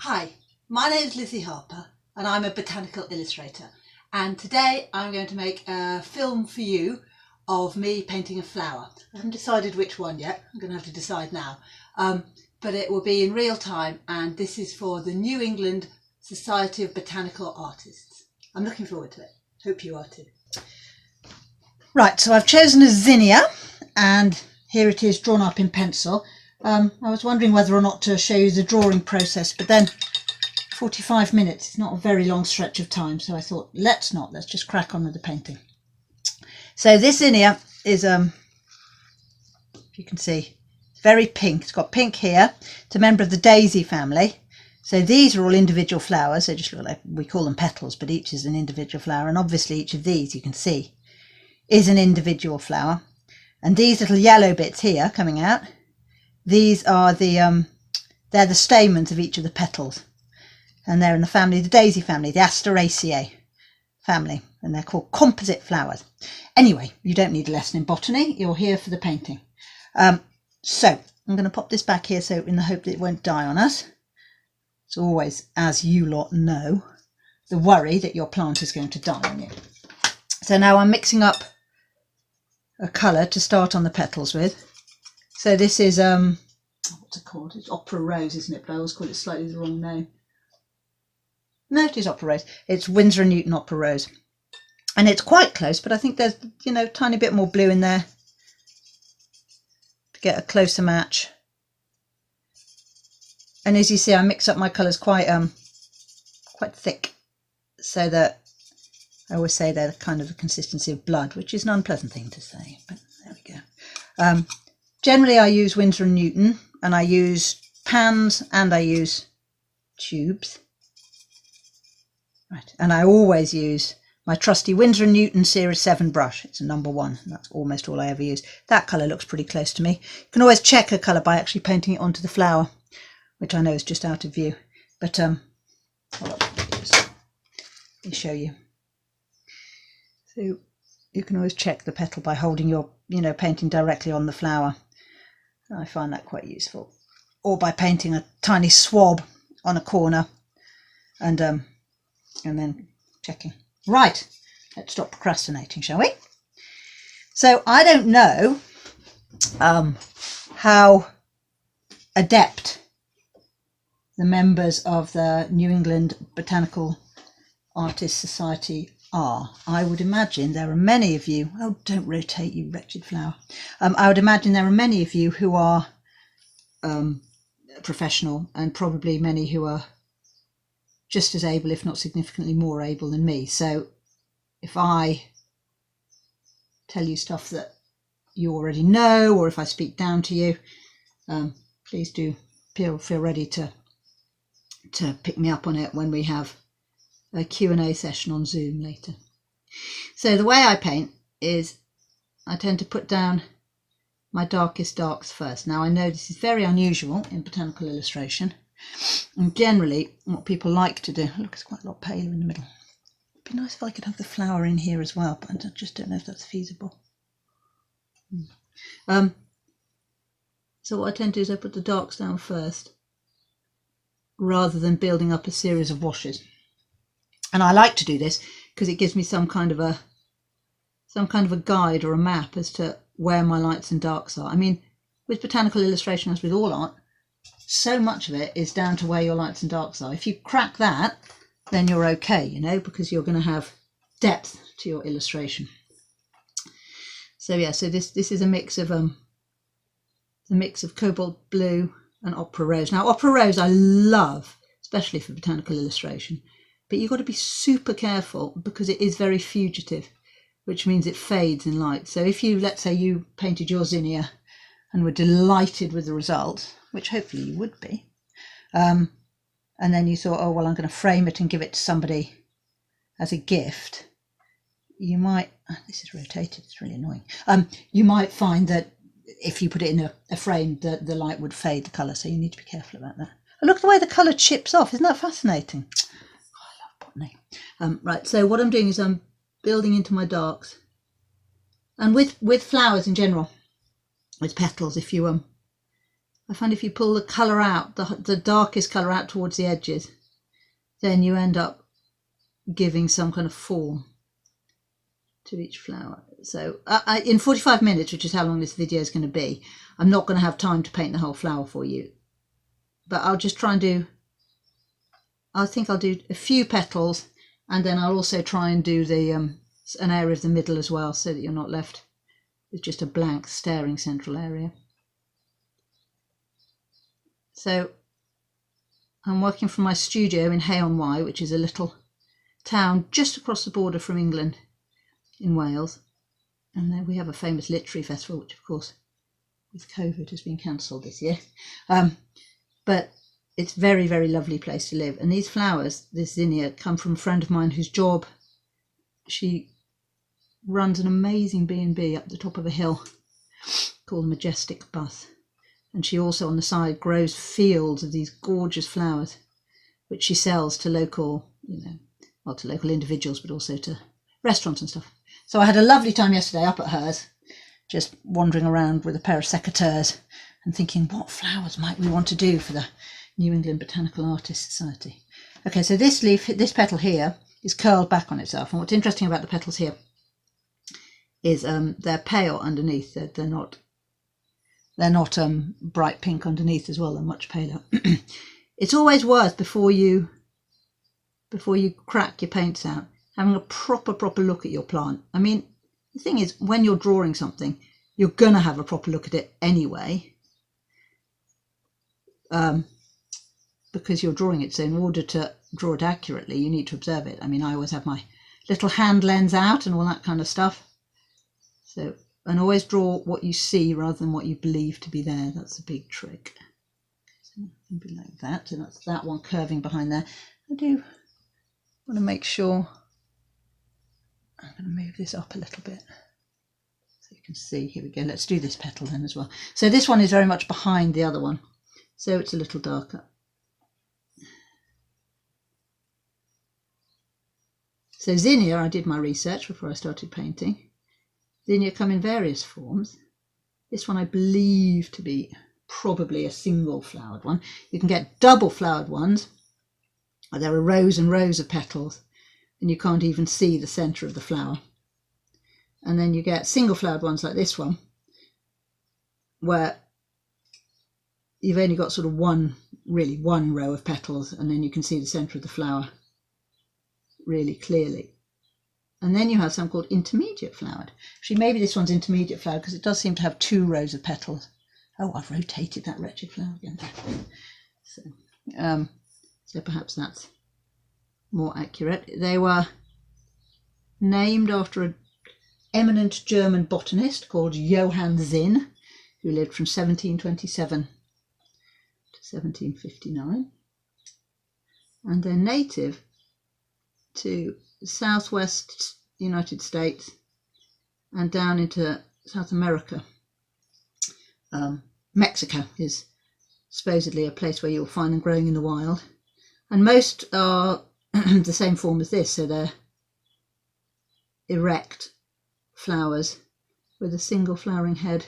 Hi, my name is Lizzie Harper and I'm a botanical illustrator, and today I'm going to make a film for you of me painting a flower. I haven't decided which one yet, I'm going to have to decide now, but it will be in real time, and this is for the New England Society of Botanical Artists. I'm looking forward to it, hope you are too. Right, so I've chosen a zinnia and here it is drawn up in pencil. I was wondering whether or not to show you the drawing process, but then 45 minutes is not a very long stretch of time, so I thought let's just crack on with the painting. So this zinnia is, if you can see, very pink. It's got pink here. It's a member of the daisy family. So these are all individual flowers. They just look like, we call them petals, but each is an individual flower, and obviously each of these, you can see, is an individual flower. And these little yellow bits here coming out, these are they're the stamens of each of the petals, and they're in the family, the daisy family, the Asteraceae family, and they're called composite flowers. Anyway, you don't need a lesson in botany, you're here for the painting. So I'm going to pop this back here, so in the hope that it won't die on us. It's always, as you lot know, the worry that your plant is going to die on you. So now I'm mixing up a colour to start on the petals with. So this is, what's it called? It's Opera Rose, isn't it? But I always call it slightly the wrong name. No, it is Opera Rose. It's Winsor & Newton Opera Rose. And it's quite close, but I think there's, a tiny bit more blue in there to get a closer match. And as you see, I mix up my colours quite thick, so that I always say they're kind of the consistency of blood, which is an unpleasant thing to say, but there we go. Generally, I use Winsor & Newton, and I use pans and I use tubes. Right, and I always use my trusty Winsor & Newton Series 7 brush. It's a number 1, and that's almost all I ever use. That colour looks pretty close to me. You can always check a colour by actually painting it onto the flower, which I know is just out of view. But let me show you. So you can always check the petal by holding your, painting directly on the flower. I find that quite useful. Or by painting a tiny swab on a corner and then checking. Right, let's stop procrastinating, shall we? So I don't know how adept the members of the New England Botanical Artists Society are. I would imagine there are many of you, oh, don't rotate, you wretched flower. I would imagine there are many of you who are professional, and probably many who are just as able, if not significantly more able than me. So if I tell you stuff that you already know, or if I speak down to you, please do feel ready to pick me up on it when we have a Q&A session on Zoom later. So the way I paint is I tend to put down my darkest darks first. Now I know this is very unusual in botanical illustration, and generally what people like to do, look, it's quite a lot paler in the middle. It'd be nice if I could have the flower in here as well, but I just don't know if that's feasible. So what I tend to do is I put the darks down first, rather than building up a series of washes. And I like to do this because it gives me some kind of a guide or a map as to where my lights and darks are. I mean, with botanical illustration, as with all art, so much of it is down to where your lights and darks are. If you crack that, then you're okay, because you're going to have depth to your illustration. So yeah, so this is a mix of cobalt blue and Opera Rose. Now Opera Rose I love, especially for botanical illustration, but you've got to be super careful because it is very fugitive, which means it fades in light. So if you, let's say you painted your zinnia and were delighted with the result, which hopefully you would be, and then you thought, oh well, I'm going to frame it and give it to somebody as a gift, you might, this is rotated, it's really annoying, you might find that if you put it in a frame, the light would fade the colour, so you need to be careful about that. And look at the way the colour chips off, isn't that fascinating? Oh, I love botany. Right, so what I'm doing is I'm building into my darks, and with flowers in general, with petals, if you I find if you pull the colour out, the darkest colour out towards the edges, then you end up giving some kind of form to each flower. So in 45 minutes, which is how long this video is going to be, I'm not going to have time to paint the whole flower for you, but I'll just try and do, I think I'll do a few petals, and then I'll also try and do the an area of the middle as well, so that you're not left with just a blank staring central area. So I'm working from my studio in Hay-on-Wye, which is a little town just across the border from England in Wales. And then we have a famous literary festival, which of course with COVID has been cancelled this year. But it's a very, very lovely place to live. And these flowers, this zinnia, come from a friend of mine whose job, she runs an amazing B&B up the top of a hill called Majestic Bus. And she also on the side grows fields of these gorgeous flowers, which she sells to local, well, to local individuals, but also to restaurants and stuff. So I had a lovely time yesterday up at hers, just wandering around with a pair of secateurs and thinking, what flowers might we want to do for the New England Botanical Artists Society? Okay, so this leaf, this petal here, is curled back on itself. And what's interesting about the petals here is they're pale underneath. They're not bright pink underneath as well. They're much paler. It's always worth, before you crack your paints out, having a proper look at your plant. I mean, the thing is, when you're drawing something, you're going to have a proper look at it anyway, because you're drawing it. So in order to draw it accurately, you need to observe it. I mean, I always have my little hand lens out and all that kind of stuff. So, and always draw what you see rather than what you believe to be there. That's a big trick. So something like that. So that's that one curving behind there. I do want to make sure. I'm going to move this up a little bit so you can see. Here we go. Let's do this petal then as well. So this one is very much behind the other one, so it's a little darker. So zinnia, I did my research before I started painting. Zinnia come in various forms. This one I believe to be probably a single flowered one. You can get double flowered ones. There are rows and rows of petals, and you can't even see the centre of the flower. And then you get single flowered ones like this one, where you've only got sort of one row of petals, and then you can see the centre of the flower really clearly. And then you have some called intermediate flowered. Actually, maybe this one's intermediate flowered because it does seem to have two rows of petals. Oh, I've rotated that wretched flower again. So perhaps that's more accurate. They were named after an eminent German botanist called Johann Zinn, who lived from 1727 to 1759. And they're native to southwest United States and down into South America. Mexico is supposedly a place where you'll find them growing in the wild, and most are the same form as this, so they're erect flowers with a single flowering head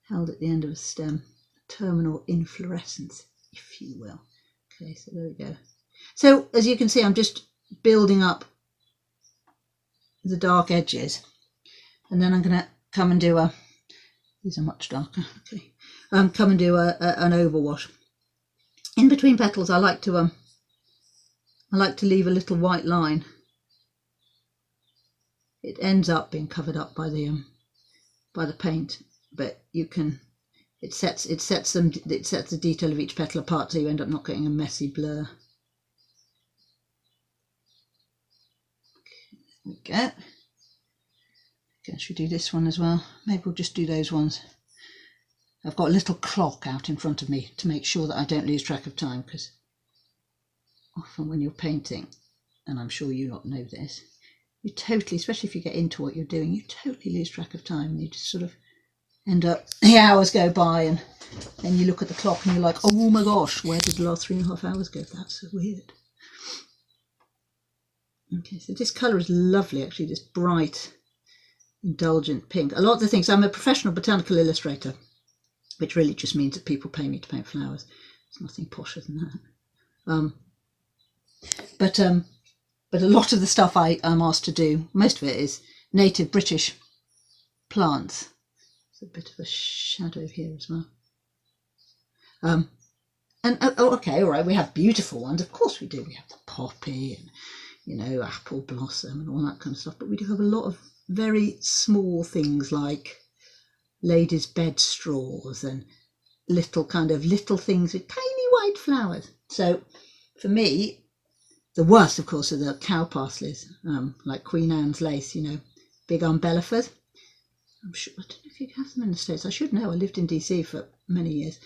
held at the end of a stem, terminal inflorescence, if you will. Okay, so there we go. So as you can see, I'm just building up the dark edges, and then I'm going to come and do these are much darker, okay, come and do an overwash. In between petals I like to leave a little white line. It ends up being covered up by the paint, but you can, it sets the detail of each petal apart, so you end up not getting a messy blur. Okay, there we go. Okay, should we do this one as well? Maybe we'll just do those ones. I've got a little clock out in front of me to make sure that I don't lose track of time, because often when you're painting, and I'm sure you lot know this, you totally, especially if you get into what you're doing, you totally lose track of time. You just sort of end up, the hours go by, and then you look at the clock and you're like, oh my gosh, where did the last 3.5 hours go? That's so weird. Okay, so this colour is lovely, actually, this bright, indulgent pink. A lot of the things, I'm a professional botanical illustrator, which really just means that people pay me to paint flowers. There's nothing posher than that. But a lot of the stuff I'm asked to do, most of it is native British plants. There's a bit of a shadow here as well. Okay, all right, we have beautiful ones. Of course we do. We have the poppy and, you know, apple blossom and all that kind of stuff. But we do have a lot of very small things like ladies' bed straws and little things with tiny white flowers. So for me, the worst, of course, are the cow parsleys, like Queen Anne's lace, you know, big umbellifers. I'm sure, I don't know if you have them in the States. I should know. I lived in DC for many years.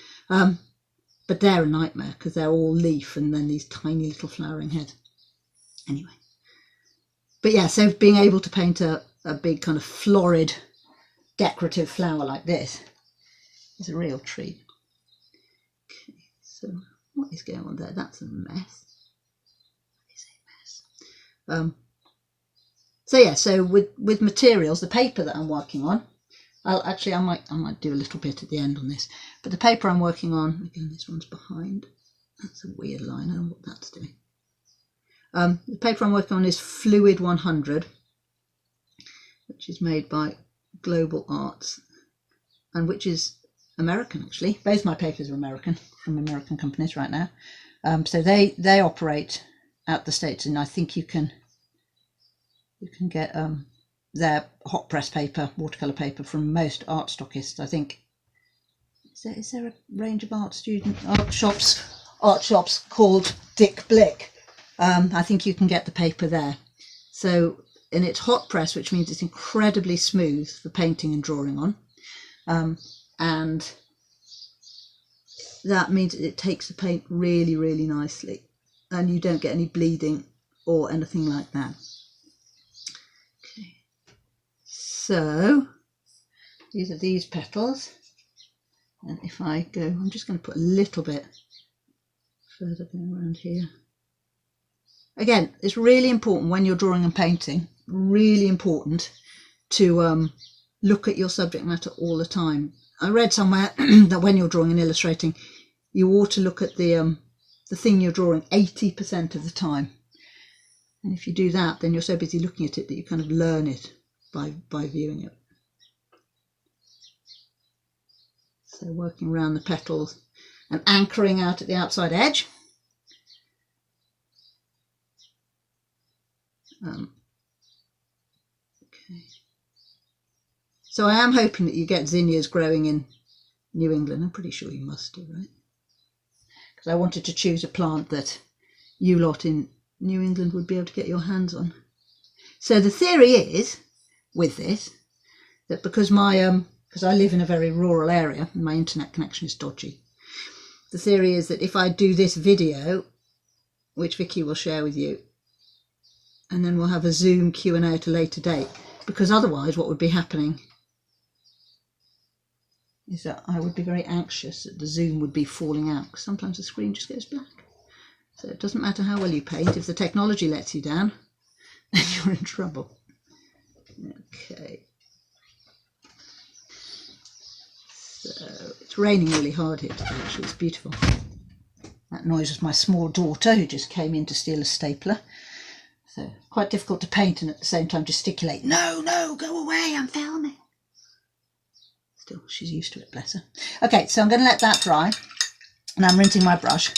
But they're a nightmare because they're all leaf and then these tiny little flowering heads. Anyway. But yeah, so being able to paint a big kind of florid decorative flower like this is a real treat. Okay, so what is going on there? That's a mess. That is a mess. So yeah, so with materials, the paper that I'm working on, I might do a little bit at the end on this, but the paper I'm working on, again, this one's behind. That's a weird line. I don't know what that's doing. The paper I'm working on is Fluid 100, which is made by Global Arts, and which is American actually. Both my papers are American, from American companies right now. So they operate out the States, and I think you can get their hot press paper, watercolour paper, from most art stockists. I think, is there a range of art shops called Dick Blick? I think you can get the paper there. So, and it's hot press, which means it's incredibly smooth for painting and drawing on, and that means it takes the paint really, really nicely, and you don't get any bleeding or anything like that. So these are these petals, and if I go, I'm just going to put a little bit further going around here. Again, it's really important when you're drawing and painting, really important to look at your subject matter all the time. I read somewhere that when you're drawing and illustrating, you ought to look at the thing you're drawing 80% of the time. And if you do that, then you're so busy looking at it that you kind of learn it by viewing it. So working around the petals and anchoring out at the outside edge. Okay. So I am hoping that you get zinnias growing in New England. I'm pretty sure you must do, right? Because I wanted to choose a plant that you lot in New England would be able to get your hands on. So the theory is, with this, that because I live in a very rural area and my internet connection is dodgy, the theory is that if I do this video, which Vicky will share with you, and then we'll have a Zoom Q&A at a later date, because otherwise what would be happening is that I would be very anxious that the Zoom would be falling out, because sometimes the screen just goes black. So it doesn't matter how well you paint, if the technology lets you down, then you're in trouble. Okay. So it's raining really hard here today, actually. It's beautiful. That noise was my small daughter who just came in to steal a stapler. So quite difficult to paint and at the same time gesticulate. No, go away, I'm filming. Still, she's used to it, bless her. Okay, so I'm going to let that dry and I'm rinsing my brush.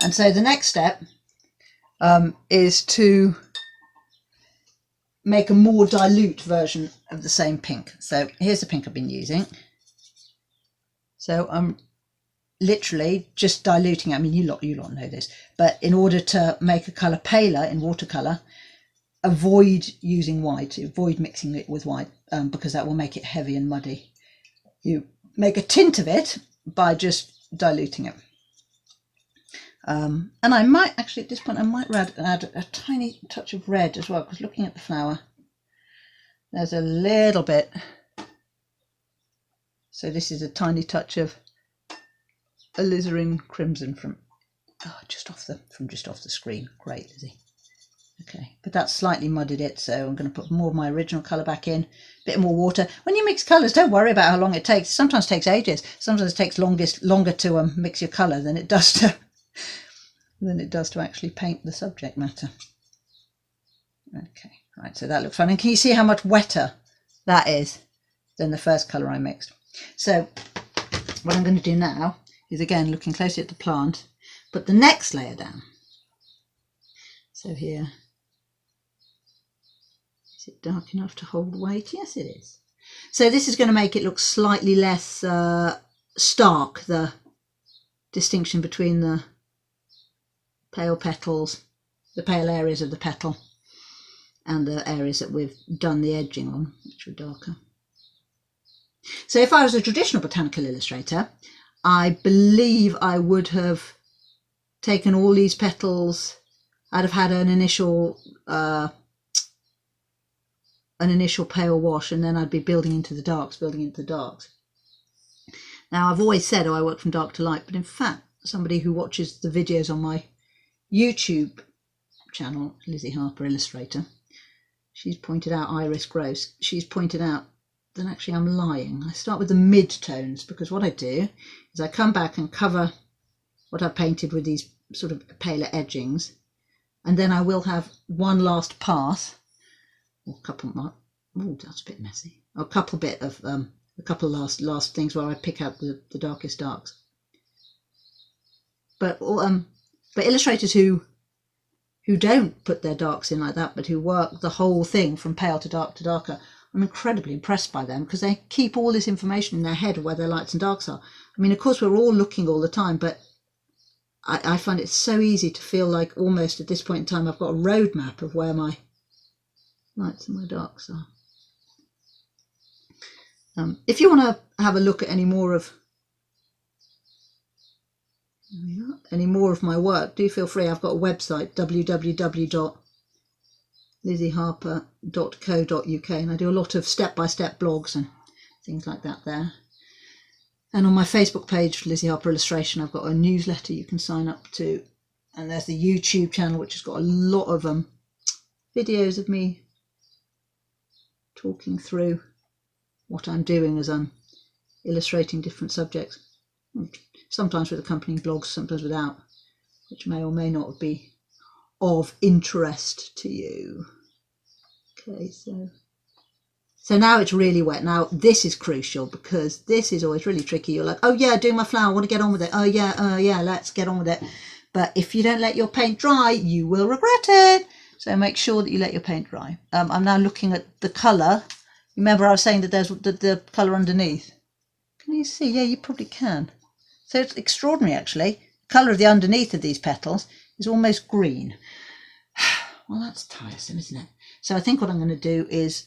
And so the next step is to make a more dilute version of the same pink. So here's the pink I've been using. So I'm literally just diluting it. I mean, you lot know this, but in order to make a colour paler in watercolour, avoid using white, avoid mixing it with white, because that will make it heavy and muddy. You make a tint of it by just diluting it. And I might actually, at this point, I might add a tiny touch of red as well, because looking at the flower, there's a little bit. So this is a tiny touch of alizarin crimson from just off the screen. Great, Lizzie. Okay, but that's slightly muddied it, so I'm going to put more of my original colour back in, a bit more water. When you mix colours, don't worry about how long it takes. Sometimes it takes ages. Sometimes it takes longer to mix your colour than it does to actually paint the subject matter. Okay, right, so that looks fun. And can you see how much wetter that is than the first colour I mixed? So what I'm going to do now is, again, looking closely at the plant, put the next layer down. So here, is it dark enough to hold weight? Yes, it is. So this is going to make it look slightly less stark, the distinction between the pale petals, the pale areas of the petal, and the areas that we've done the edging on, which are darker. So if I was a traditional botanical illustrator, I believe I would have taken all these petals. I'd have had an initial pale wash, and then I'd be building into the darks. Now, I've always said, I work from dark to light, but in fact, somebody who watches the videos on my YouTube channel, Lizzie Harper Illustrator, she's pointed out, Iris Gross, she's pointed out that actually I'm lying. I start with the mid-tones, because what I do is I come back and cover what I've painted with these sort of paler edgings, and then I will have one last pass, or a couple more. Oh, that's a bit messy. Or a couple last things where I pick out the darkest darks. But illustrators who don't put their darks in like that, but who work the whole thing from pale to darker, I'm incredibly impressed by them, because they keep all this information in their head of where their lights and darks are. I mean, of course, we're all looking all the time, but I find it so easy to feel like almost at this point in time I've got a roadmap of where my lights and my darks are. If you want to have a look at any more of my work, do feel free. I've got a website, www.lizzieharper.co.uk, and I do a lot of step-by-step blogs and things like that there. And on my Facebook page, Lizzie Harper Illustration, I've got a newsletter you can sign up to, and there's the YouTube channel, which has got a lot of videos of me talking through what I'm doing as I'm illustrating different subjects, sometimes with accompanying blogs, sometimes without, which may or may not be of interest to you. Okay, so now it's really wet. Now this is crucial, because this is always really tricky. You're like, oh yeah, doing my flower, I want to get on with it. Oh yeah, let's get on with it. But if you don't let your paint dry, you will regret it. So make sure that you let your paint dry. I'm now looking at the colour. Remember, I was saying that there's the colour underneath. Can you see? Yeah, you probably can. So it's extraordinary, actually. The colour of the underneath of these petals is almost green. Well, that's tiresome, isn't it? So I think what I'm going to do is,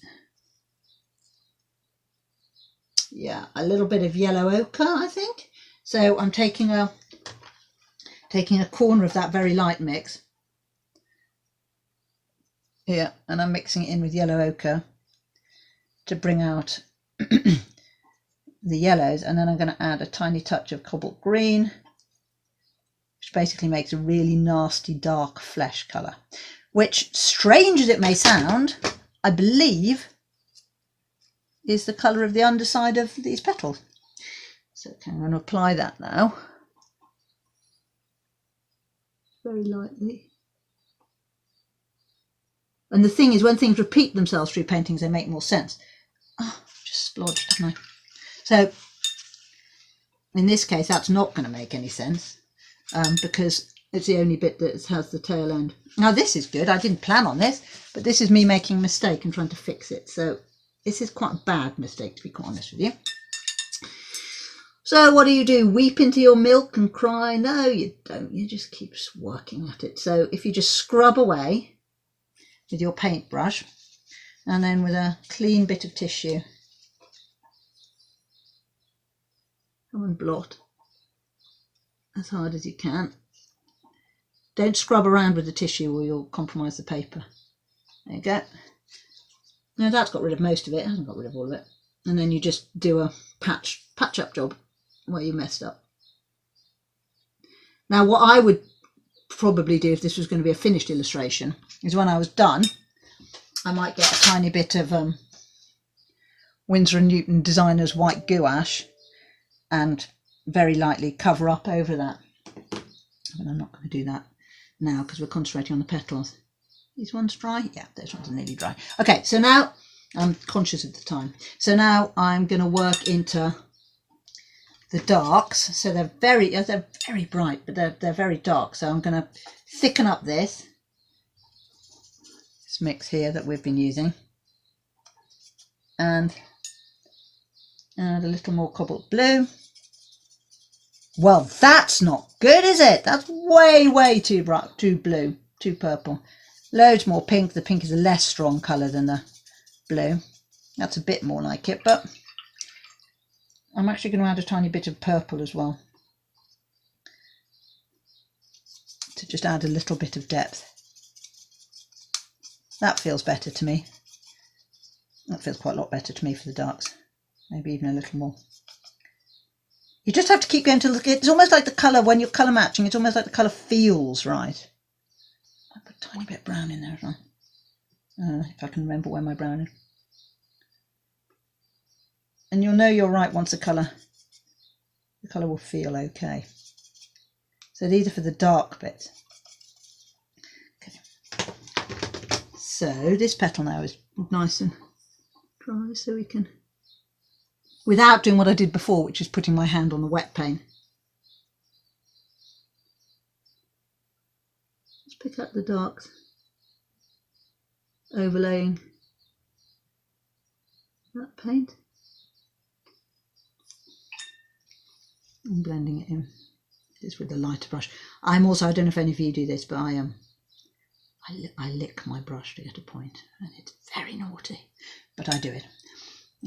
yeah, a little bit of yellow ochre, I think. So I'm taking a corner of that very light mix here, and I'm mixing it in with yellow ochre to bring out the yellows, and then I'm going to add a tiny touch of cobalt green, which basically makes a really nasty dark flesh colour, which, strange as it may sound, I believe is the colour of the underside of these petals. So okay, I'm going to apply that now, very lightly. And the thing is, when things repeat themselves through paintings, they make more sense. Oh, just splodged, haven't I? So in this case, that's not going to make any sense, because it's the only bit that has the tail end. Now this is good. I didn't plan on this, but this is me making a mistake and trying to fix it. So this is quite a bad mistake, to be quite honest with you. So what do? Weep into your milk and cry? No, you don't. You just keep working at it. So if you just scrub away with your paintbrush, and then with a clean bit of tissue, come and blot as hard as you can. Don't scrub around with the tissue or you'll compromise the paper. There you go. Now that's got rid of most of it. It hasn't got rid of all of it. And then you just do a patch up job where you messed up. Now what I would probably do if this was going to be a finished illustration is when I was done, I might get a tiny bit of Winsor & Newton Designer's white gouache and very lightly cover up over that. But I'm not going to do that now because we're concentrating on the petals. These ones dry? Yeah, those ones are nearly dry. Okay, so now I'm conscious of the time. So now I'm going to work into the darks. So they're very bright, but they're very dark. So I'm going to thicken up this mix here that we've been using and add a little more cobalt blue. Well, that's not good, is it? That's way too bright, too blue, too purple. Loads more pink. The pink is a less strong colour than the blue. That's a bit more like it, but I'm actually going to add a tiny bit of purple as well to just add a little bit of depth. That feels better to me. That feels quite a lot better to me for the darks. Maybe even a little more. You just have to keep going to look. It's almost like the colour, when you're colour matching, it's almost like the colour feels right. I'll put a tiny bit of brown in there as well. If I can remember where my brown is. And you'll know you're right once the colour will feel okay. So these are for the dark bits. Okay. So this petal now is nice and dry, so we can, without doing what I did before, which is putting my hand on the wet paint. Let's pick up the darks, overlaying that paint and blending it in. This with a lighter brush. I don't know if any of you do this, but I lick my brush to get a point, and it's very naughty, but I do it.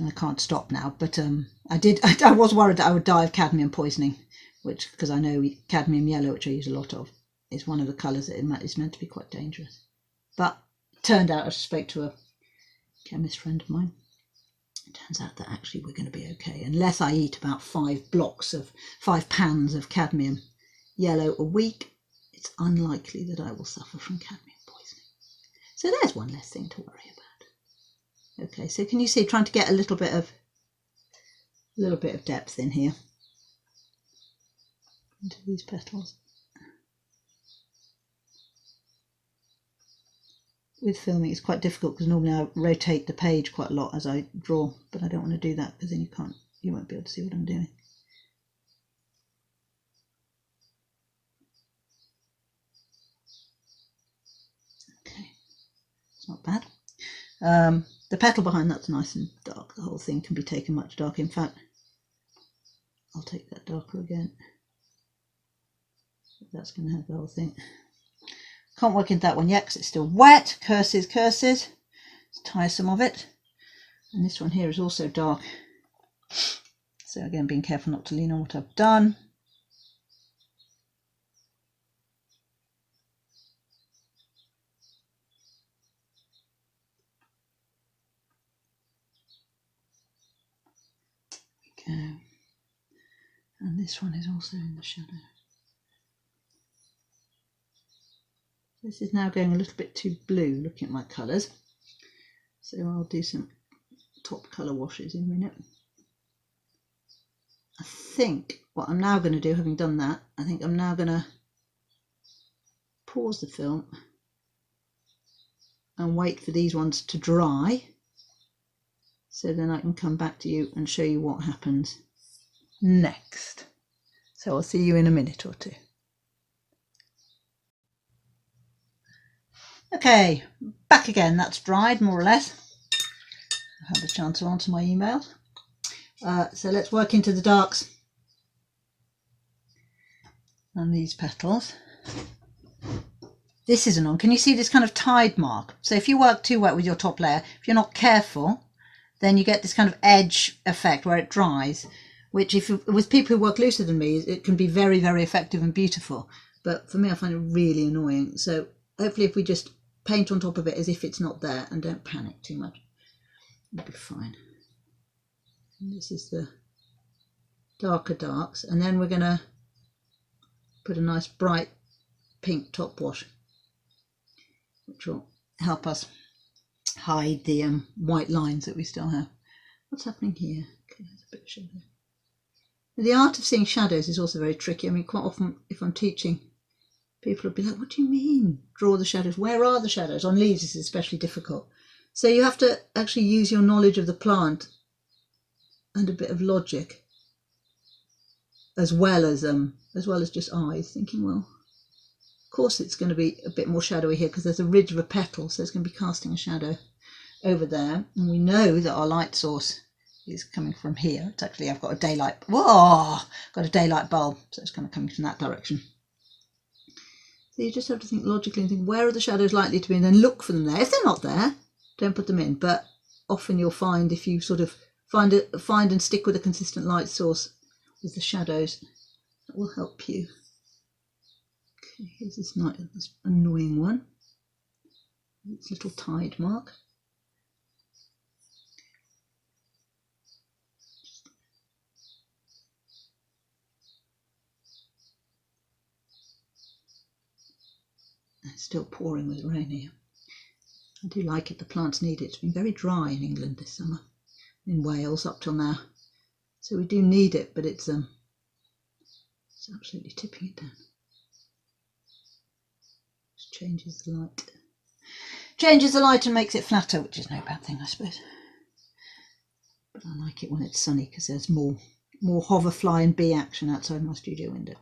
I can't stop now, but I was worried that I would die of cadmium poisoning, which, because I know cadmium yellow, which I use a lot of, is one of the colours that is meant to be quite dangerous. But it turned out, I spoke to a chemist friend of mine, it turns out that actually we're going to be okay, unless I eat about 5 pans of cadmium yellow a week. It's unlikely that I will suffer from cadmium poisoning. So there's one less thing to worry about. Okay, so can you see, trying to get a little bit of depth in here into these petals. With filming it's quite difficult because normally I rotate the page quite a lot as I draw, but I don't want to do that because then you won't be able to see what I'm doing. Okay, it's not bad. The petal behind that's nice and dark. The whole thing can be taken much darker. In fact, I'll take that darker again. That's going to have the whole thing. Can't work into that one yet because it's still wet. Curses. It's tiresome of it. And this one here is also dark. So again, being careful not to lean on what I've done. There we go. And this one is also in the shadow. This is now going a little bit too blue, looking at my colours. So I'll do some top colour washes in a minute. I think what I'm now going to do, having done that, I think I'm now going to pause the film and wait for these ones to dry. So then I can come back to you and show you what happens next. So I'll see you in a minute or two. Okay, back again. That's dried more or less. I had a chance to answer my emails. So let's work into the darks and these petals. This isn't on. Can you see this kind of tide mark? So if you work too wet with your top layer, if you're not careful, then you get this kind of edge effect where it dries, which with people who work looser than me, it can be very, very effective and beautiful. But for me, I find it really annoying. So hopefully if we just paint on top of it as if it's not there and don't panic too much, it'll be fine. And this is the darker darks, and then we're going to put a nice bright pink top wash, which will help us hide the white lines that we still have. What's happening here? Okay, there's a bit of shadow. The art of seeing shadows is also very tricky. I mean, quite often if I'm teaching, people will be like, what do you mean, draw the shadows? Where are the shadows? On leaves it's especially difficult. So you have to actually use your knowledge of the plant and a bit of logic, as well as just eyes, thinking, well, of course it's going to be a bit more shadowy here because there's a ridge of a petal, so it's going to be casting a shadow over there. And we know that our light source is coming from here. It's actually, I've got a daylight, got a daylight bulb, so it's kind of coming from that direction. So you just have to think logically and think, where are the shadows likely to be, and then look for them there. If they're not there, don't put them in. But often you'll find, if you sort of find and stick with a consistent light source with the shadows, that will help you. Okay, here's this annoying one. Its little tide mark. It's still pouring with rain here. I do like it, the plants need it. It's been very dry in England this summer, in Wales up till now. So we do need it, but it's absolutely tipping it down. Just changes the light. Changes the light and makes it flatter, which is no bad thing, I suppose. But I like it when it's sunny because there's more hoverfly and bee action outside my studio window.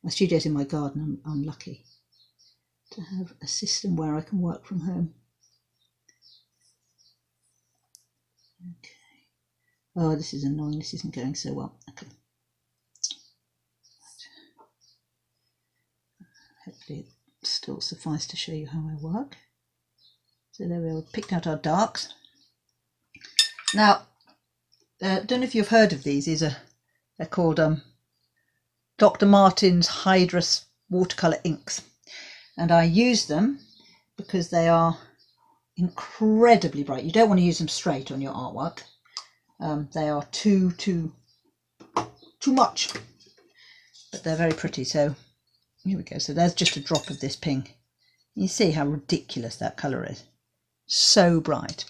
My studio's in my garden. I'm lucky to have a system where I can work from home. Okay. Oh, this is annoying. This isn't going so well. Okay. Hopefully it still suffice to show you how I work. So there we are. We've picked out our darks. Now, I don't know if you've heard of these. They're called Dr. Martens Hydrus watercolour inks. And I use them because they are incredibly bright. You don't want to use them straight on your artwork. They are too much, but they're very pretty. So here we go. So there's just a drop of this pink. You see how ridiculous that colour is. So bright.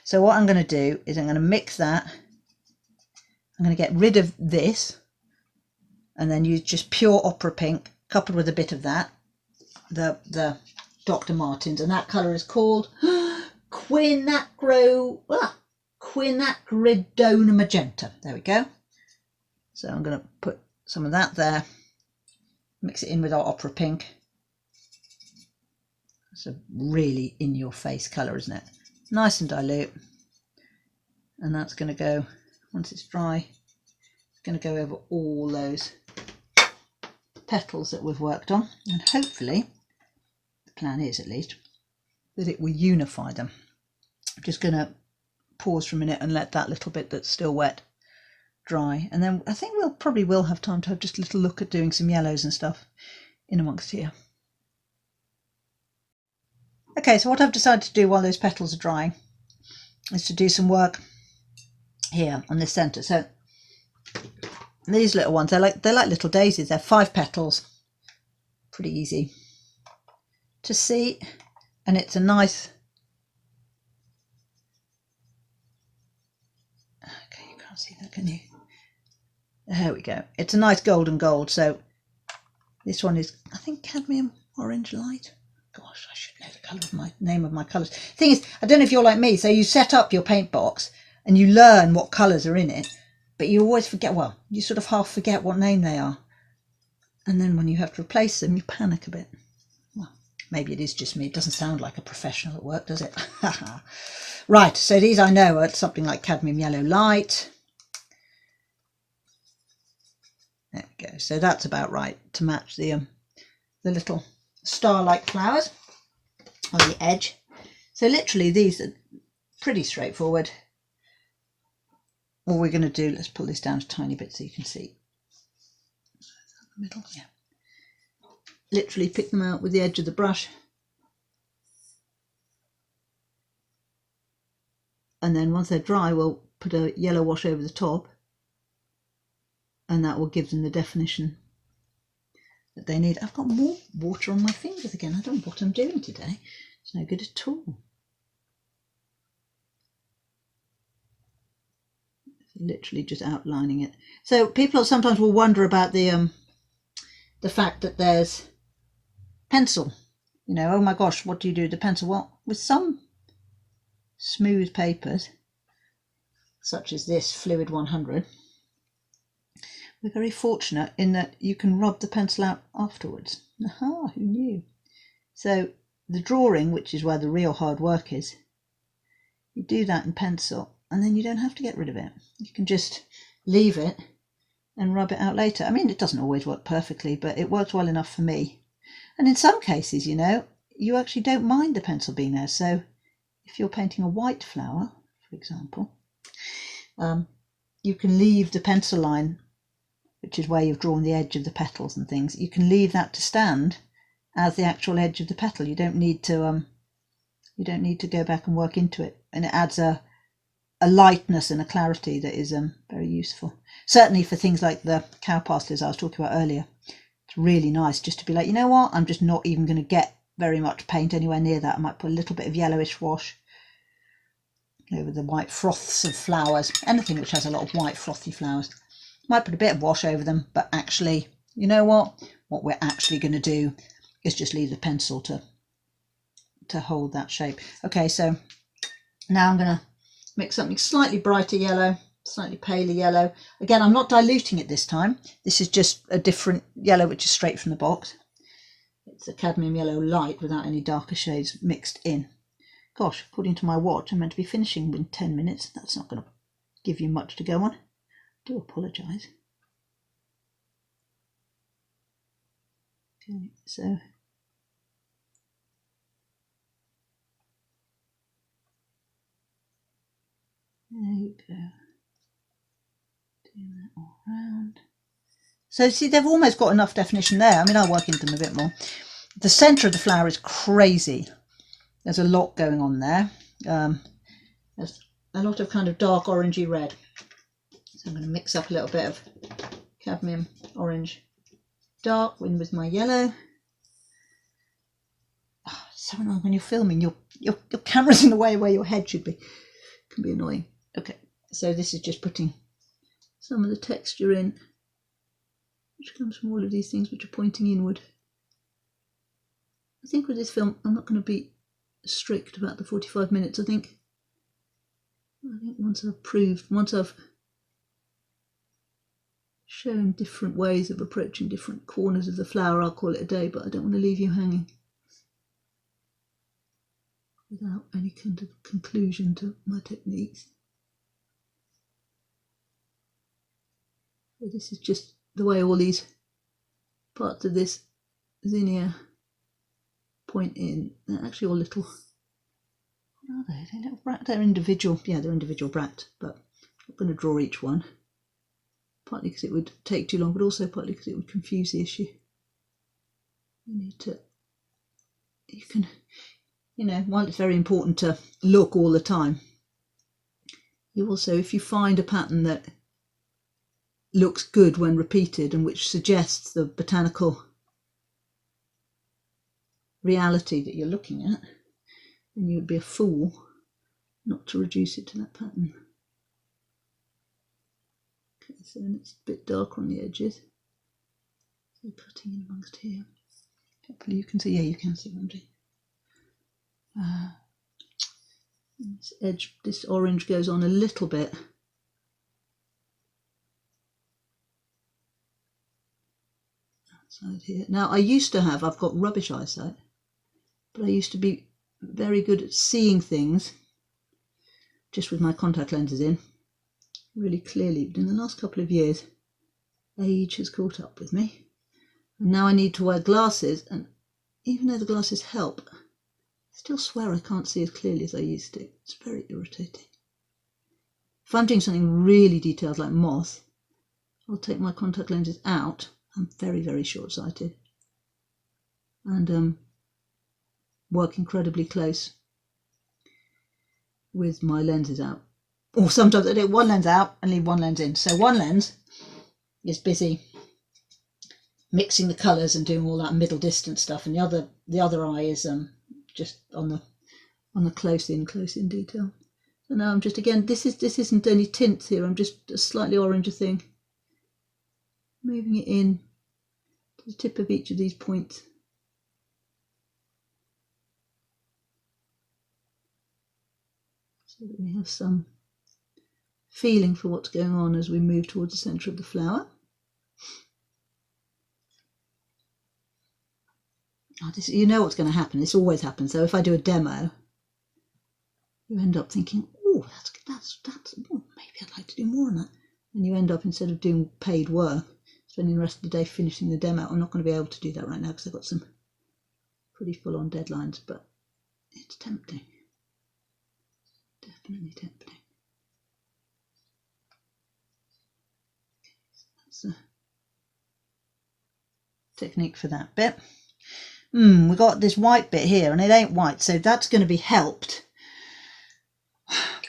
So what I'm going to do is I'm going to mix that. I'm going to get rid of this and then use just pure opera pink coupled with a bit of that. The Dr. Martens, and that colour is called Quinacridone Magenta. There we go. So I'm going to put some of that there, mix it in with our opera pink. It's a really in your face colour, isn't it? Nice and dilute. And that's going to go, once it's dry, it's going to go over all those petals that we've worked on, and hopefully, the plan is at least, that it will unify them. I'm just going to pause for a minute and let that little bit that's still wet dry, and then I think we'll probably have time to have just a little look at doing some yellows and stuff in amongst here. Okay, so what I've decided to do while those petals are drying is to do some work here on this centre. So these little ones, they're like little daisies. They're 5 petals, pretty easy to see, and it's a nice, okay, you can't see that, can you? There we go. It's a nice golden gold. So this one is, I think, cadmium orange light. Gosh, I should know the colour of my name of my colours. Thing is, I don't know if you're like me, so you set up your paint box and you learn what colours are in it, but you always forget, well, you sort of half forget what name they are. And then when you have to replace them, you panic a bit. Well, maybe it is just me. It doesn't sound like a professional at work, does it? Right, so these I know are something like cadmium yellow light. There we go. So that's about right to match the little star-like flowers on the edge. So literally these are pretty straightforward. All we're going to do, let's pull this down a tiny bit so you can see. The middle, yeah. Literally pick them out with the edge of the brush. And then once they're dry, we'll put a yellow wash over the top. And that will give them the definition that they need. I've got more water on my fingers again. I don't know what I'm doing today. It's no good at all. Literally just outlining it. So people sometimes will wonder about the fact that there's pencil. You know, oh my gosh, what do you do with the pencil? Well, with some smooth papers, such as this Fluid 100, we're very fortunate in that you can rub the pencil out afterwards. Aha, who knew? So the drawing, which is where the real hard work is, you do that in pencil and then you don't have to get rid of it. You can just leave it and rub it out later. I mean, it doesn't always work perfectly, but it works well enough for me. And in some cases, you know, you actually don't mind the pencil being there. So if you're painting a white flower, for example, you can leave the pencil line, which is where you've drawn the edge of the petals and things. You can leave that to stand as the actual edge of the petal. You don't need to go back and work into it, and it adds a lightness and a clarity that is very useful. Certainly for things like the cow pastures I was talking about earlier, it's really nice just to be like, you know what, I'm just not even going to get very much paint anywhere near that. I might put a little bit of yellowish wash over the white froths of flowers, anything which has a lot of white frothy flowers. Might put a bit of wash over them, but actually, you know what we're actually going to do is just leave the pencil to hold that shape. Okay, so now I'm going to mix something slightly brighter yellow, slightly paler yellow. Again, I'm not diluting it this time. This is just a different yellow which is straight from the box. It's a cadmium yellow light without any darker shades mixed in. Gosh, according to my watch, I'm meant to be finishing in 10 minutes. That's not going to give you much to go on. I do apologise. Okay, so there you go. Doing that all around. So see, they've almost got enough definition there. I mean, I'll work into them a bit more. The centre of the flower is crazy. There's a lot going on there. There's a lot of kind of dark orangey red. So I'm going to mix up a little bit of cadmium orange dark with my yellow. Oh, it's so annoying when you're filming. Your camera's in the way where your head should be. It can be annoying. Okay, so this is just putting some of the texture in, which comes from all of these things which are pointing inward. I think with this film, I'm not going to be strict about the 45 minutes. I think once I've shown different ways of approaching different corners of the flower, I'll call it a day, but I don't want to leave you hanging without any kind of conclusion to my techniques. So this is just the way all these parts of this zinnia point in. They're actually all little, what are they? They're little bracts. They're individual, yeah, they're individual bracts, but I'm going to draw each one, partly because it would take too long, but also partly because it would confuse the issue. You can, you know, while it's very important to look all the time, you also, if you find a pattern that looks good when repeated and which suggests the botanical reality that you're looking at, then you would be a fool not to reduce it to that pattern. Okay, so then it's a bit darker on the edges. So cutting in amongst here. Hopefully you can see, yeah, you can see what I'm doing. This edge, this orange goes on a little bit. Outside here. Now I used to have, I've got rubbish eyesight, but I used to be very good at seeing things just with my contact lenses in really clearly, but in the last couple of years age has caught up with me, and now I need to wear glasses, and even though the glasses help, I still swear I can't see as clearly as I used to. It's very irritating. If I'm doing something really detailed like moss, I'll take my contact lenses out. I'm very, very short-sighted, and work incredibly close with my lenses out. Or sometimes I take one lens out and leave one lens in. So one lens is busy mixing the colours and doing all that middle distance stuff, and the other eye is just on the close in detail. So now I'm just, again, this isn't any tints here, I'm just a slightly oranger thing, moving it in to the tip of each of these points. So that we have some feeling for what's going on as we move towards the centre of the flower. Oh, this, you know what's going to happen, this always happens. So if I do a demo, you end up thinking, oh, that's oh, maybe I'd like to do more on that. And you end up, instead of doing paid work, spending the rest of the day finishing the demo. I'm not going to be able to do that right now because I've got some pretty full-on deadlines, but it's tempting. Definitely tempting. So that's a technique for that bit. We've got this white bit here, and it ain't white, so that's going to be helped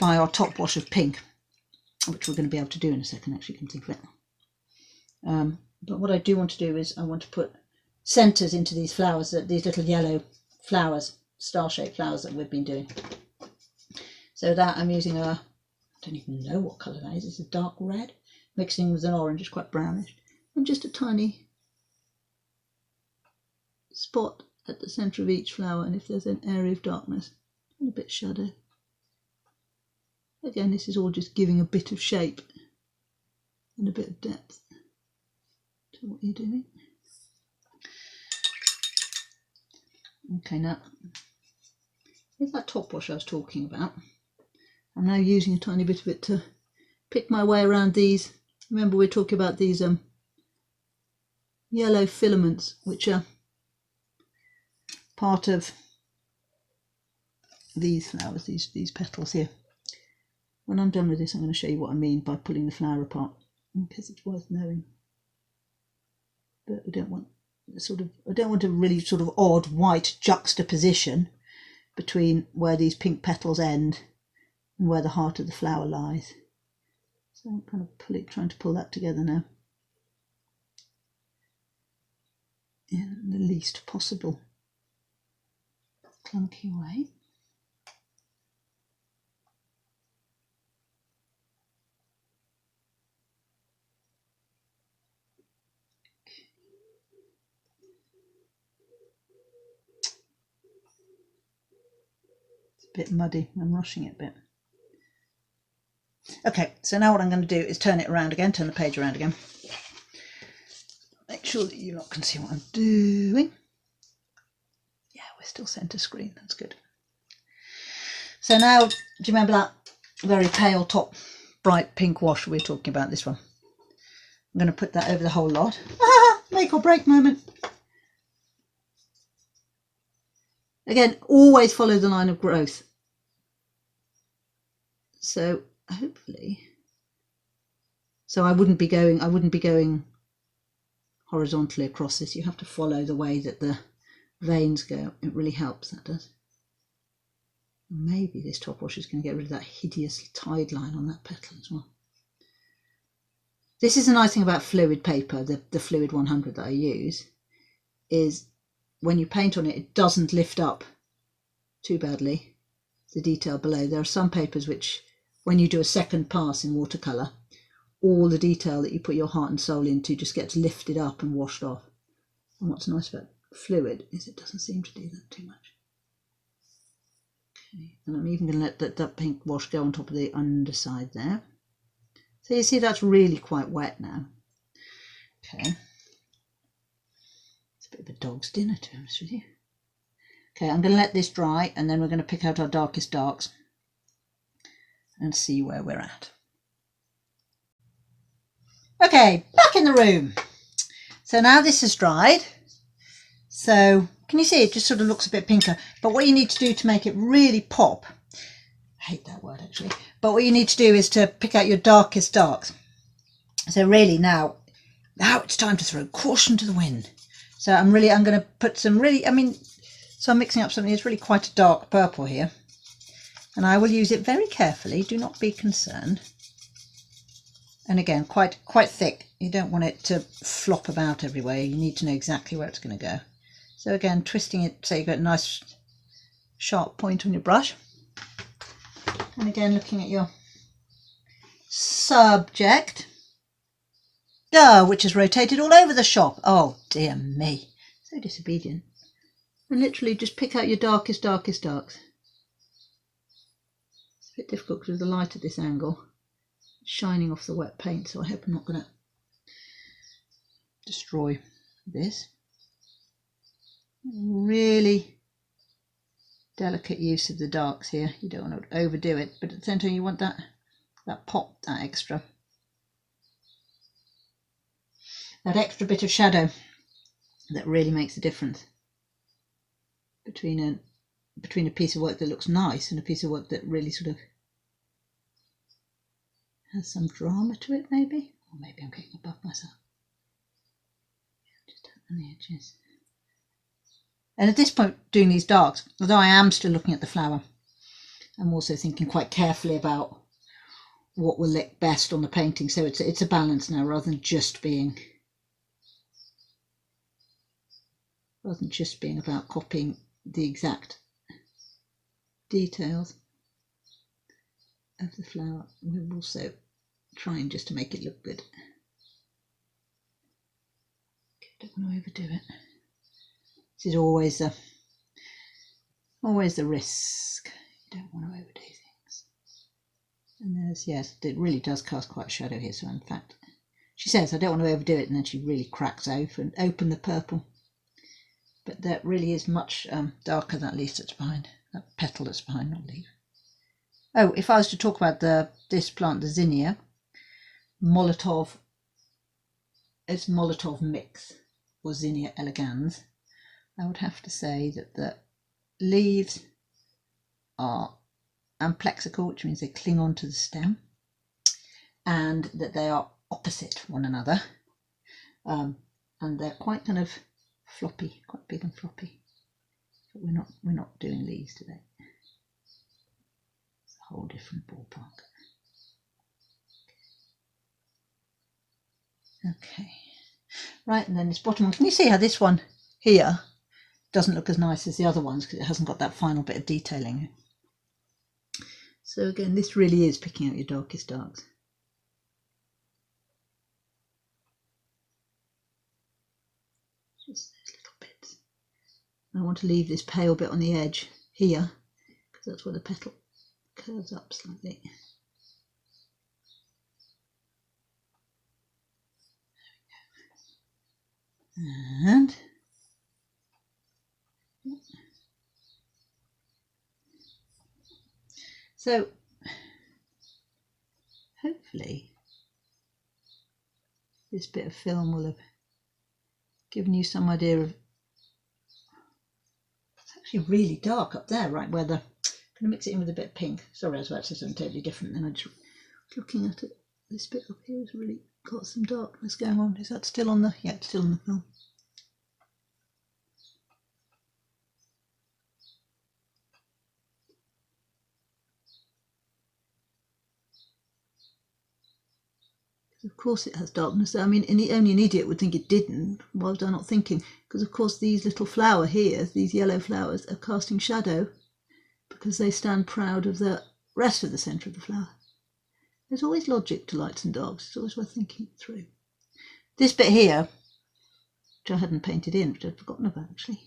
by our top wash of pink, which we're going to be able to do in a second, actually, come think of it. But what I do want to do is I want to put centres into these flowers, these little yellow flowers, star-shaped flowers that we've been doing. So that I'm using I don't even know what colour that is, it's a dark red, mixing with an orange, it's quite brownish, and just a tiny spot at the centre of each flower, and if there's an area of darkness, and a bit of shadow. Again, this is all just giving a bit of shape and a bit of depth to what you're doing. Okay, now here's that top wash I was talking about. I'm now using a tiny bit of it to pick my way around these. Remember, we're talking about these yellow filaments, which are part of these flowers, these petals here. When I'm done with this, I'm going to show you what I mean by pulling the flower apart, because it's worth knowing. But we don't want I don't want a really sort of odd white juxtaposition between where these pink petals end and where the heart of the flower lies. So I'm kind of trying to pull that together now in the least possible clunky way. It's a bit muddy, I'm rushing it a bit. Okay, so now what I'm going to do is turn it around again, turn the page around again. Make sure that you lot can see what I'm doing. Yeah, we're still centre screen, that's good. So now, do you remember that very pale top bright pink wash we were talking about, this one? I'm going to put that over the whole lot. Make or break moment. Again, always follow the line of growth. So hopefully, so I wouldn't be going horizontally across this. You have to follow the way that the veins go. It really helps, that does. Maybe this top wash is going to get rid of that hideous tide line on that petal as well. This is a nice thing about fluid paper, the Fluid 100 that I use, is when you paint on it, it doesn't lift up too badly the detail below. There are some papers which, when you do a second pass in watercolour, all the detail that you put your heart and soul into just gets lifted up and washed off. And what's nice about fluid is it doesn't seem to do that too much. Okay, and I'm even going to let that pink wash go on top of the underside there. So you see that's really quite wet now. Okay. It's a bit of a dog's dinner, to be honest with you. Okay, I'm going to let this dry, and then we're going to pick out our darkest darks and see where we're at. Okay, back in the room. So now this has dried. So can you see it just sort of looks a bit pinker? But what you need to do to make it really pop, I hate that word actually, but what you need to do is to pick out your darkest darks. So really now it's time to throw caution to the wind. So I'm going to put some really, so I'm mixing up something that's really quite a dark purple here. And I will use it very carefully, do not be concerned. And again, quite thick You don't want it to flop about everywhere. You need to know exactly where it's going to go. So again, twisting it so you've got a nice sharp point on your brush. And again, looking at your subject, which is rotated all over the shop. Oh dear me, so disobedient. And literally just pick out your darkest darks. It's a bit difficult because of the light at this angle, it's shining off the wet paint, so I hope I'm not going to destroy this. Really delicate use of the darks here. You don't want to overdo it, but at the same time you want that pop, that extra bit of shadow that really makes a difference between a piece of work that looks nice and a piece of work that really sort of has some drama to it, maybe. Or maybe I'm getting above myself. Just on the edges. And at this point, doing these darks, although I am still looking at the flower, I'm also thinking quite carefully about what will look best on the painting. So it's a balance now, rather than just being about copying the exact details of the flower. We're also trying just to make it look good. Don't want to overdo it. This is always the risk. You don't want to overdo things. And there's, yes, it really does cast quite a shadow here. So in fact, she says I don't want to overdo it, and then she really cracks open the purple. But that really is much darker, that leaf that's behind, that petal that's behind, not leaf. Oh, if I was to talk about this plant, the Zinnia, it's Molotov mix, or Zinnia elegans, I would have to say that the leaves are amplexical, which means they cling onto the stem, and that they are opposite one another, and they're quite kind of floppy, quite big and floppy. But we're not doing leaves today. It's a whole different ballpark. Okay, right, and then this bottom one. Can you see how this one here doesn't look as nice as the other ones because it hasn't got that final bit of detailing? So again, this really is picking out your darkest darks. Just those little bits. I want to leave this pale bit on the edge here because that's where the petal curves up slightly. And so hopefully this bit of film will have given you some idea of, it's actually really dark up there, right where I'm going to mix it in with a bit of pink. Sorry, I was about to say something totally different, then I just looking at it. This bit up here has really got some darkness going on. Is that still on the, yeah, it's still on the film. Of course it has darkness. I mean, only an idiot would think it didn't. Why was I not thinking? Because of course these little flower here, these yellow flowers, are casting shadow because they stand proud of the rest of the centre of the flower. There's always logic to lights and darks. It's always worth thinking it through. This bit here, which I hadn't painted in, which I'd forgotten about actually,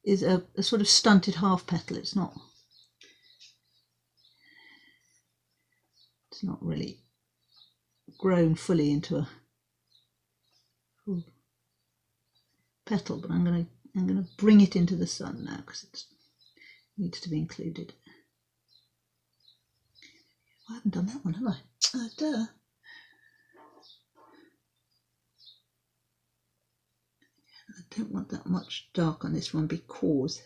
is a sort of stunted half petal. It's not really grown fully into a full petal, but I'm gonna bring it into the sun now because it needs to be included. I haven't done that one, have I? Duh. I don't want that much dark on this one because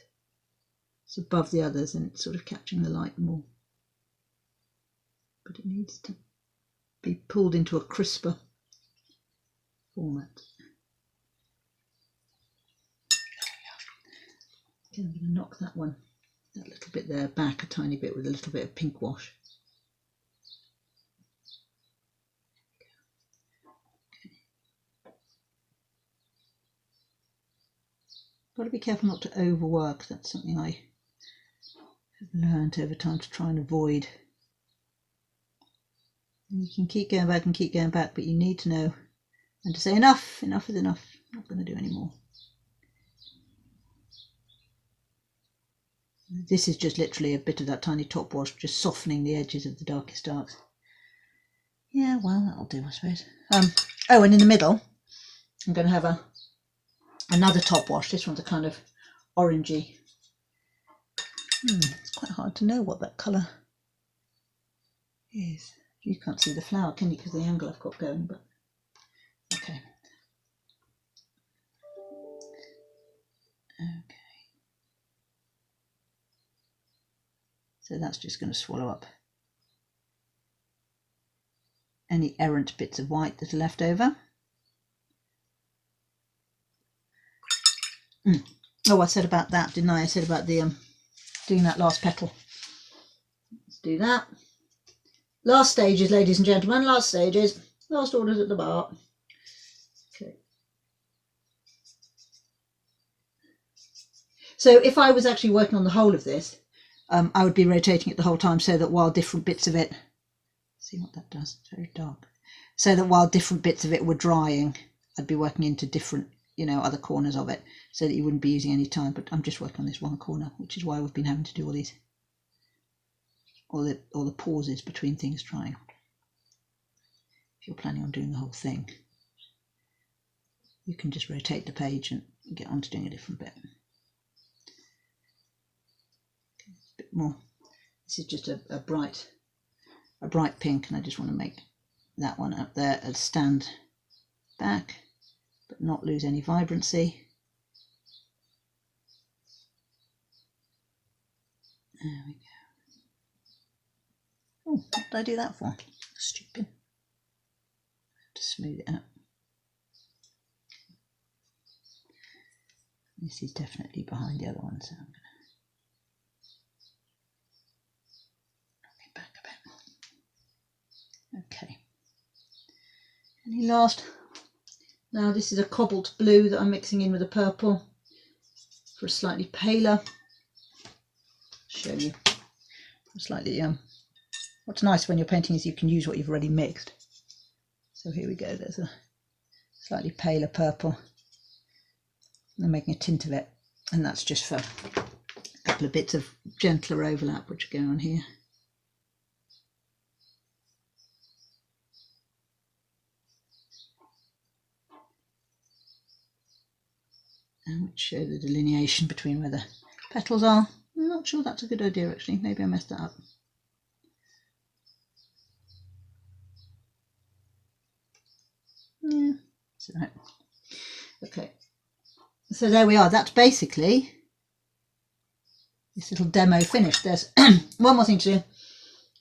it's above the others and it's sort of catching the light more. But it needs to be pulled into a crisper format. Okay, I'm going to knock that little bit there back a tiny bit with a little bit of pink wash. Got to be careful not to overwork. That's something I have learned over time to try and avoid. You can keep going back and keep going back, but you need to know and to say enough, enough is enough. I'm not going to do any more. This is just literally a bit of that tiny top wash, just softening the edges of the darkest darks. Yeah, well, that'll do, I suppose. Oh, and in the middle, I'm going to have another top wash. This one's a kind of orangey. It's quite hard to know what that colour is. You can't see the flower, can you? Because the angle I've got going, but okay. Okay. So that's just going to swallow up any errant bits of white that are left over. Oh, I said about that, didn't I? I said about the doing that last petal. Let's do that. Last stages, ladies and gentlemen, last stages. Last orders at the bar. Okay. So if I was actually working on the whole of this, I would be rotating it the whole time so that while different bits of it, see what that does, it's very dark. So that while different bits of it were drying, I'd be working into different, you know, other corners of it so that you wouldn't be using any time. But I'm just working on this one corner, which is why we've been having to do all these, all the pauses between things drying. If you're planning on doing the whole thing, you can just rotate the page and get on to doing a different bit. Okay, a bit more. This is just a bright pink, and I just want to make that one up there and stand back, but not lose any vibrancy. There we go. Oh, what did I do that for? Stupid. I have to smooth it out. This is definitely behind the other one, so I'm going to knock it back a bit. Okay. Any last? Now this is a cobalt blue that I'm mixing in with a purple for a slightly paler. Show you slightly what's nice when you're painting is you can use what you've already mixed. So here we go, there's a slightly paler purple. I'm making a tint of it, and that's just for a couple of bits of gentler overlap which are going on here. And which show the delineation between where the petals are. I'm not sure that's a good idea actually, maybe I messed that up. Yeah, that's all right. Okay, so there we are. That's basically this little demo finished. There's one more thing to do,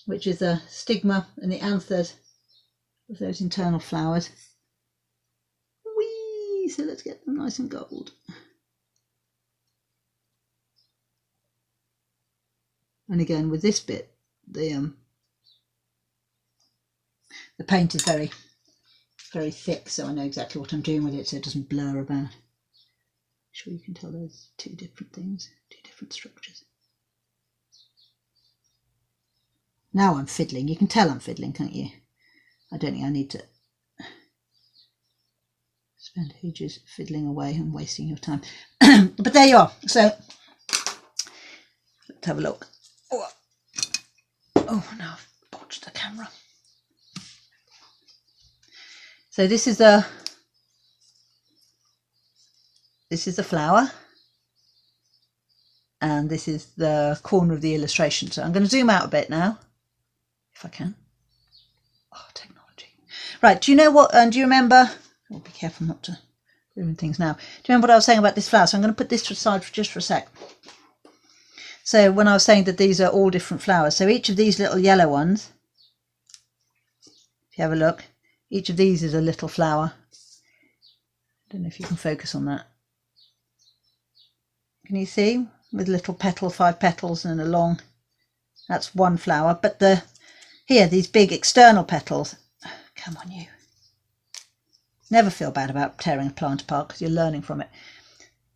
which is the stigma and the anthers of those internal flowers. Whee! So let's get them nice and gold. And again, with this bit, the paint is very, very thick, so I know exactly what I'm doing with it, so it doesn't blur about. I'm sure you can tell there's two different things, two different structures. Now I'm fiddling. You can tell I'm fiddling, can't you? I don't think I need to spend ages fiddling away and wasting your time. But there you are. So let's have a look. Oh, now I've botched the camera. So this is the flower, and this is the corner of the illustration. So I'm going to zoom out a bit now, if I can. Oh, technology. Right, do you know what, and do you remember, oh, be careful not to ruin things now. Do you remember what I was saying about this flower? So I'm going to put this to the side for just for a sec. So when I was saying that these are all different flowers, so each of these little yellow ones, if you have a look, each of these is a little flower. I don't know if you can focus on that. Can you see? With little petal, 5 petals and a long, that's one flower. But here, these big external petals, come on you. Never feel bad about tearing a plant apart because you're learning from it.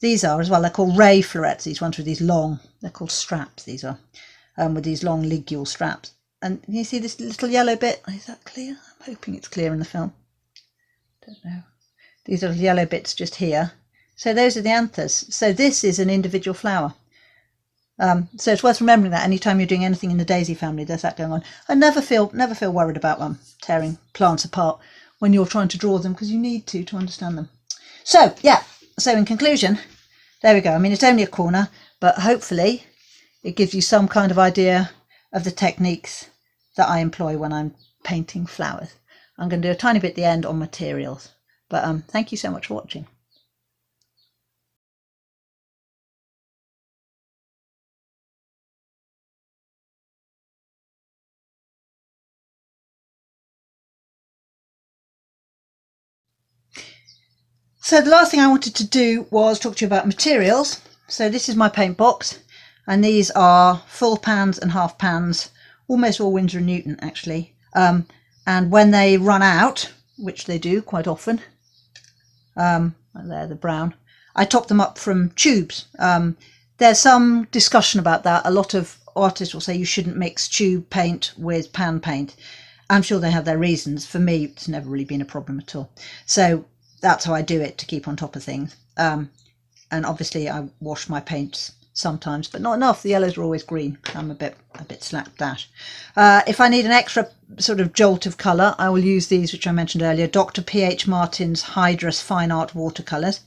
these are as well. They're called ray florets. These ones with these long, they're called straps. These are with these long ligule straps. And you see this little yellow bit? Is that clear? I'm hoping it's clear in the film. Don't know. These are yellow bits just here. So those are the anthers. So this is an individual flower. So it's worth remembering that anytime you're doing anything in the daisy family, there's that going on. And never feel worried about tearing plants apart when you're trying to draw them, because you need to understand them. So yeah, so in conclusion, there we go. I mean, it's only a corner, but hopefully it gives you some kind of idea of the techniques that I employ when I'm painting flowers. I'm going to do a tiny bit at the end on materials, but thank you so much for watching. So the last thing I wanted to do was talk to you about materials. So this is my paint box, and these are full pans and half pans, almost all Winsor & Newton actually. And when they run out, which they do quite often, they're the brown, I top them up from tubes. There's some discussion about that. A lot of artists will say you shouldn't mix tube paint with pan paint. I'm sure they have their reasons. For me, it's never really been a problem at all. So that's how I do it to keep on top of things. And obviously I wash my paints sometimes, but not enough. The yellows are always green. I'm a bit slapdash. If I need an extra sort of jolt of colour, I will use these, which I mentioned earlier, Dr. P.H. Martin's Hydrus Fine Art watercolours.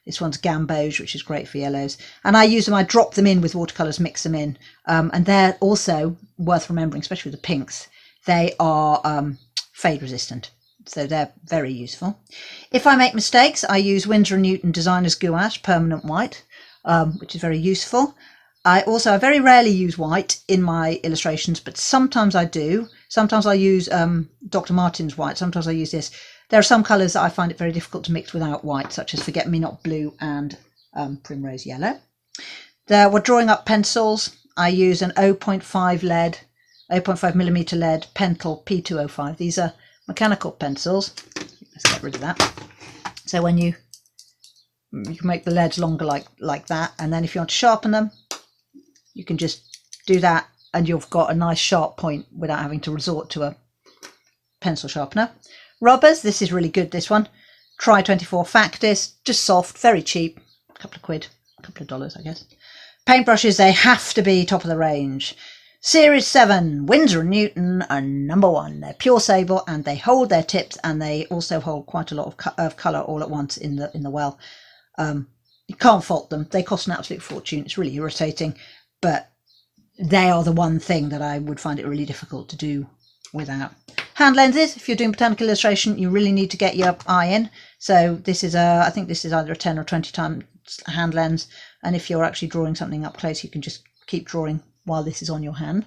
This one's Gamboge, which is great for yellows. And I use them, I drop them in with watercolours, mix them in. And they're also worth remembering, especially with the pinks. They are fade resistant. So they're very useful. If I make mistakes, I use Winsor & Newton Designer's Gouache Permanent White, which is very useful. I very rarely use white in my illustrations, but sometimes I do. Sometimes I use Dr. Martin's white. Sometimes I use this. There are some colours that I find it very difficult to mix without white, such as Forget-Me-Not Blue and Primrose Yellow. We're drawing up pencils. I use an 0.5 millimeter lead Pentel P205. These are mechanical pencils. Let's get rid of that. So when you can make the leads longer like that, and then if you want to sharpen them, you can just do that and you've got a nice sharp point without having to resort to a pencil sharpener. Rubbers, this is really good, this one. Try 24 Factis, just soft, very cheap, a couple of quid, a couple of dollars I guess. Paintbrushes, they have to be top of the range. Series 7, Winsor & Newton are #1. They're pure sable and they hold their tips, and they also hold quite a lot of colour all at once in the well. You can't fault them. They cost an absolute fortune. It's really irritating, but they are the one thing that I would find it really difficult to do without. Hand lenses, if you're doing botanical illustration, you really need to get your eye in. So this is I think this is either a 10 or 20 times hand lens, and if you're actually drawing something up close, you can just keep drawing while this is on your hand.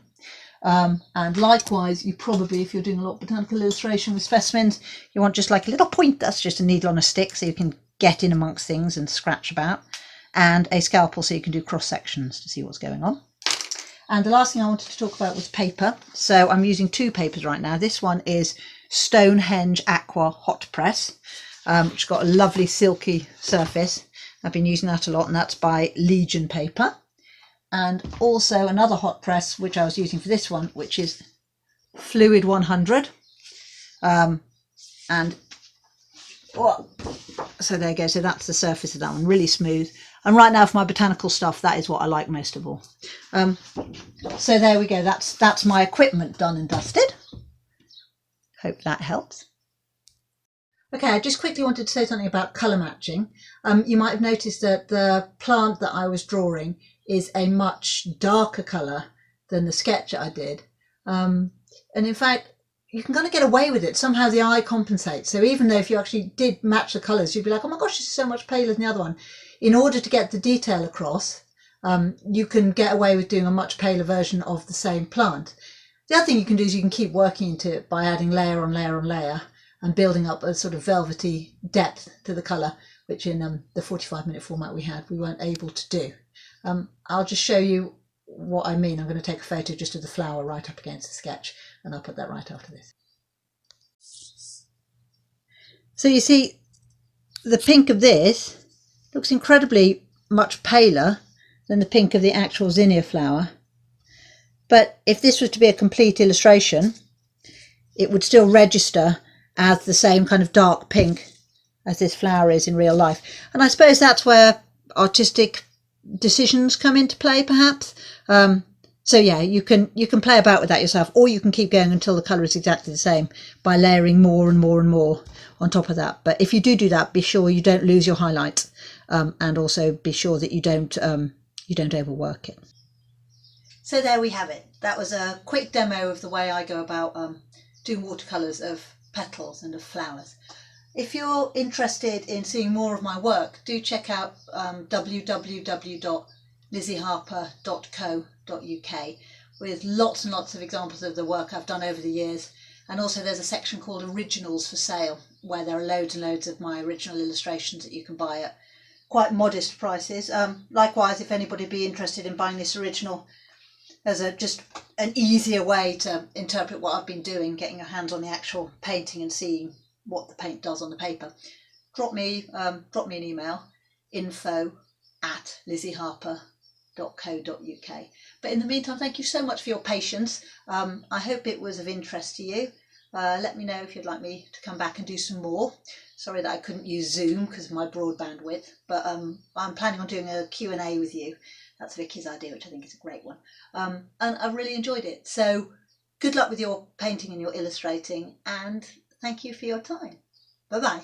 And likewise, you probably, if you're doing a lot of botanical illustration with specimens, you want just like a little point, that's just a needle on a stick, so you can get in amongst things and scratch about, and a scalpel so you can do cross sections to see what's going on. And the last thing I wanted to talk about was paper. So I'm using two papers right now. This one is Stonehenge Aqua Hot Press, which has got a lovely silky surface. I've been using that a lot, and that's by Legion Paper. And also another hot press, which I was using for this one, which is Fluid 100. So there you go. So that's the surface of that one, really smooth. And right now for my botanical stuff, that is what I like most of all. So there we go. That's my equipment done and dusted. Hope that helps. Okay, I just quickly wanted to say something about colour matching. You might have noticed that the plant that I was drawing is a much darker colour than the sketch I did. And in fact, you can kind of get away with it. Somehow the eye compensates. So even though if you actually did match the colours, you'd be like, oh my gosh, this is so much paler than the other one. In order to get the detail across, you can get away with doing a much paler version of the same plant. The other thing you can do is you can keep working into it by adding layer on layer on layer and building up a sort of velvety depth to the colour, which in the 45-minute format we weren't able to do. I'll just show you what I mean. I'm going to take a photo just of the flower right up against the sketch, and I'll put that right after this. So you see the pink of this looks incredibly much paler than the pink of the actual zinnia flower. But if this was to be a complete illustration, it would still register as the same kind of dark pink as this flower is in real life. And I suppose that's where artistic decisions come into play, perhaps. So yeah, you can play about with that yourself, or you can keep going until the colour is exactly the same by layering more and more and more on top of that. But if you do that, be sure you don't lose your highlights, and also be sure that you don't overwork it. So there we have it. That was a quick demo of the way I go about doing watercolours of petals and of flowers. If you're interested in seeing more of my work, do check out www.lizzieharper.co.uk with lots and lots of examples of the work I've done over the years. And also there's a section called Originals for Sale, where there are loads and loads of my original illustrations that you can buy at quite modest prices. Likewise, if anybody be interested in buying this original as just an easier way to interpret what I've been doing, getting your hands on the actual painting and seeing what the paint does on the paper, drop me an email, info@lizzieharper.co.uk. But in the meantime, thank you so much for your patience. I hope it was of interest to you. Let me know if you'd like me to come back and do some more. Sorry that I couldn't use Zoom because of my broadband width, but I'm planning on doing a Q&A with you. That's Vicky's idea, which I think is a great one. And I've really enjoyed it. So good luck with your painting and your illustrating, and thank you for your time. Bye-bye.